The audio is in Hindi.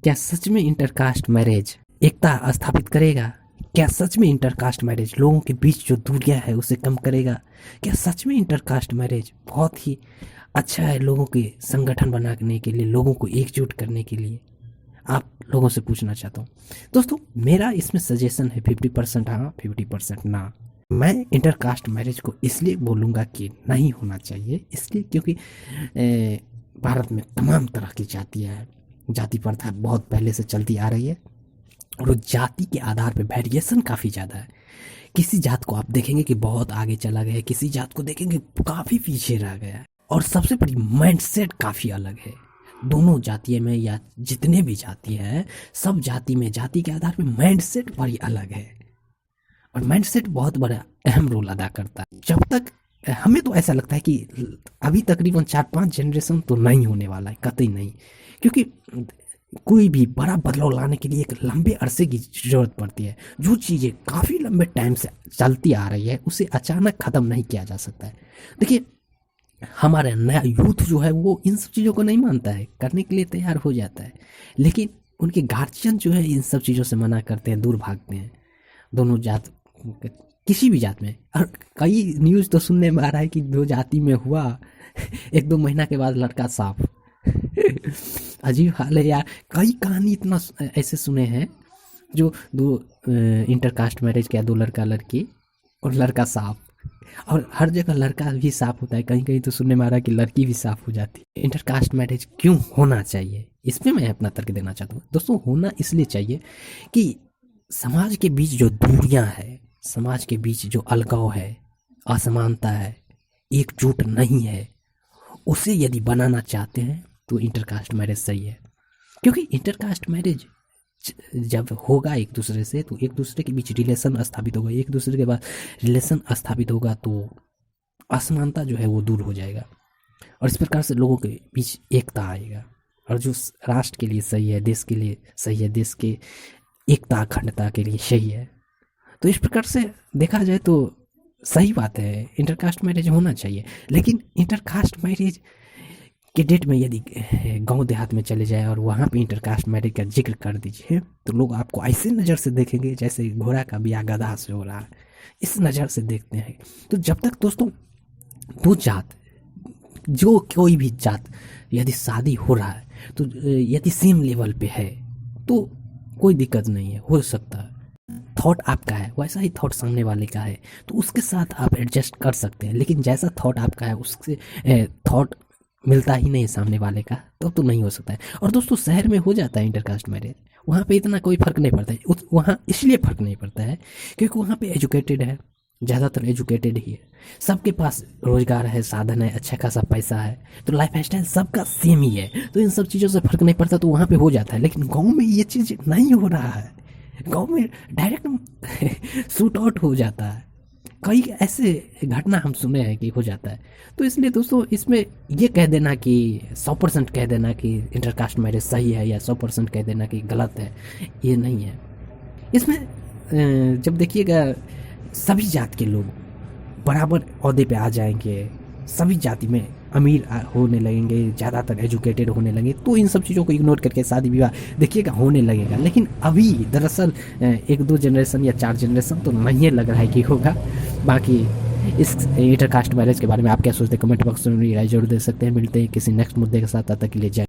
क्या सच में इंटरकास्ट मैरिज एकता स्थापित करेगा? क्या सच में इंटरकास्ट मैरिज लोगों के बीच जो दूरियां है उसे कम करेगा? क्या सच में इंटरकास्ट मैरिज बहुत ही अच्छा है लोगों के संगठन बनाने के लिए, लोगों को एकजुट करने के लिए? आप लोगों से पूछना चाहता हूँ। दोस्तों, मेरा इसमें सजेशन है 50% हाँ, 50% ना। मैं इंटरकास्ट मैरिज को इसलिए बोलूँगा कि नहीं होना चाहिए, इसलिए क्योंकि भारत में तमाम तरह की जातियाँ हैं। जाति प्रथा बहुत पहले से चलती आ रही है और जाति के आधार पे वेरिएशन काफ़ी ज़्यादा है। किसी जात को आप देखेंगे कि बहुत आगे चला गया है, किसी जात को देखेंगे काफ़ी पीछे रह गया है, और सबसे बड़ी माइंडसेट काफ़ी अलग है दोनों जातियों में, या जितने भी जाति हैं सब जाति में जाति के आधार पे माइंडसेट बड़ी अलग है, और माइंडसेट बहुत बड़ा अहम रोल अदा करता है। जब तक हमें तो ऐसा लगता है कि अभी तकरीबन 4-5 जनरेशन तो नहीं होने वाला है, कतई नहीं, क्योंकि कोई भी बड़ा बदलाव लाने के लिए एक लंबे अरसे की ज़रूरत पड़ती है। जो चीज़ें काफ़ी लंबे टाइम से चलती आ रही है उसे अचानक ख़त्म नहीं किया जा सकता है। देखिए, हमारा नया यूथ जो है वो इन सब चीज़ों को नहीं मानता है, करने के लिए तैयार हो जाता है, लेकिन उनके गार्जियन जो है इन सब चीज़ों से मना करते हैं, दूर भागते हैं। दोनों जात, किसी भी जात में, और कई न्यूज़ तो सुनने में आ रहा है कि 2 जाति में हुआ 1-2 महीना के बाद लड़का साफ। अजीब हाल है यार। कई कहानी इतना ऐसे सुने हैं जो 2 इंटरकास्ट मैरिज किया, 2 लड़का लड़की और लड़का साफ, और हर जगह लड़का भी साफ होता है, कहीं कहीं तो सुनने में आ रहा है कि लड़की भी साफ हो जाती है। इंटरकास्ट मैरिज क्यों होना चाहिए, इस पर मैं अपना तर्क देना चाहता हूँ। दोस्तों, होना इसलिए चाहिए कि समाज के बीच जो दूरियां है, समाज के बीच जो अलगाव है, असमानता है, एकजुट नहीं है, उसे यदि बनाना चाहते हैं तो इंटरकास्ट मैरिज सही है। क्योंकि इंटरकास्ट मैरिज जब होगा एक दूसरे से, तो एक दूसरे के बीच रिलेशन स्थापित होगा, एक दूसरे के बाद रिलेशन स्थापित होगा तो असमानता जो है वो दूर हो जाएगा, और इस प्रकार से लोगों के बीच एकता आएगा, और जो राष्ट्र के लिए सही है, देश के लिए सही है, देश के एकता अखंडता के लिए सही है। तो इस प्रकार से देखा जाए तो सही बात है, इंटरकास्ट मैरिज होना चाहिए। लेकिन इंटरकास्ट मैरिज के डेट में यदि गांव देहात में चले जाए और वहाँ पे इंटरकास्ट मैरिज का जिक्र कर दीजिए तो लोग आपको ऐसे नज़र से देखेंगे जैसे घोड़ा का ब्याह गधा से हो रहा है, इस नज़र से देखते हैं। तो जब तक दोस्तों 2 जात, जो कोई भी जात यदि शादी हो रहा है तो यदि सेम लेवल पे है तो कोई दिक्कत नहीं है, हो सकता है। थॉट आपका है वैसा ही थॉट सामने वाले का है, तो उसके साथ आप एडजस्ट कर सकते हैं। लेकिन जैसा थॉट आपका है उससे थॉट मिलता ही नहीं सामने वाले का, तो नहीं हो सकता है। और दोस्तों, शहर में हो जाता है इंटरकास्ट मैरिज, वहाँ पे इतना कोई फ़र्क नहीं पड़ता है। वहाँ इसलिए फ़र्क नहीं पड़ता है क्योंकि वहाँ पे एजुकेटेड है, ज़्यादातर एजुकेटेड ही है, सबके पास रोज़गार है, साधन है, अच्छा खासा पैसा है, तो लाइफ स्टाइल सबका सेम ही है, तो इन सब चीज़ों से फ़र्क नहीं पड़ता, तो वहाँ पे हो जाता है। लेकिन गाँव में ये चीज़ नहीं हो रहा है, गाँव में डायरेक्ट शूट आउट हो जाता है। कई ऐसे घटना हम सुने हैं कि हो जाता है। तो इसलिए दोस्तों, इसमें ये कह देना कि 100% कह देना कि इंटरकास्ट मैरिज सही है या 100% कह देना कि गलत है, ये नहीं है। इसमें जब देखिएगा सभी जात के लोग बराबर ओहदे पे आ जाएंगे, सभी जाति में अमीर होने लगेंगे, ज़्यादातर एजुकेटेड होने लगेंगे, तो इन सब चीज़ों को इग्नोर करके शादी विवाह देखिएगा होने लगेगा। लेकिन अभी दरअसल 1-2 जनरेशन या 4 जनरेशन तो नहीं लग रहा है कि होगा। बाकी इस इंटरकास्ट मैरिज के बारे में आप क्या सोचते हैं, कमेंट बॉक्स में राय जरूर दे सकते हैं। मिलते हैं किसी नेक्स्ट मुद्दे के साथ, तब तक के लिए जय।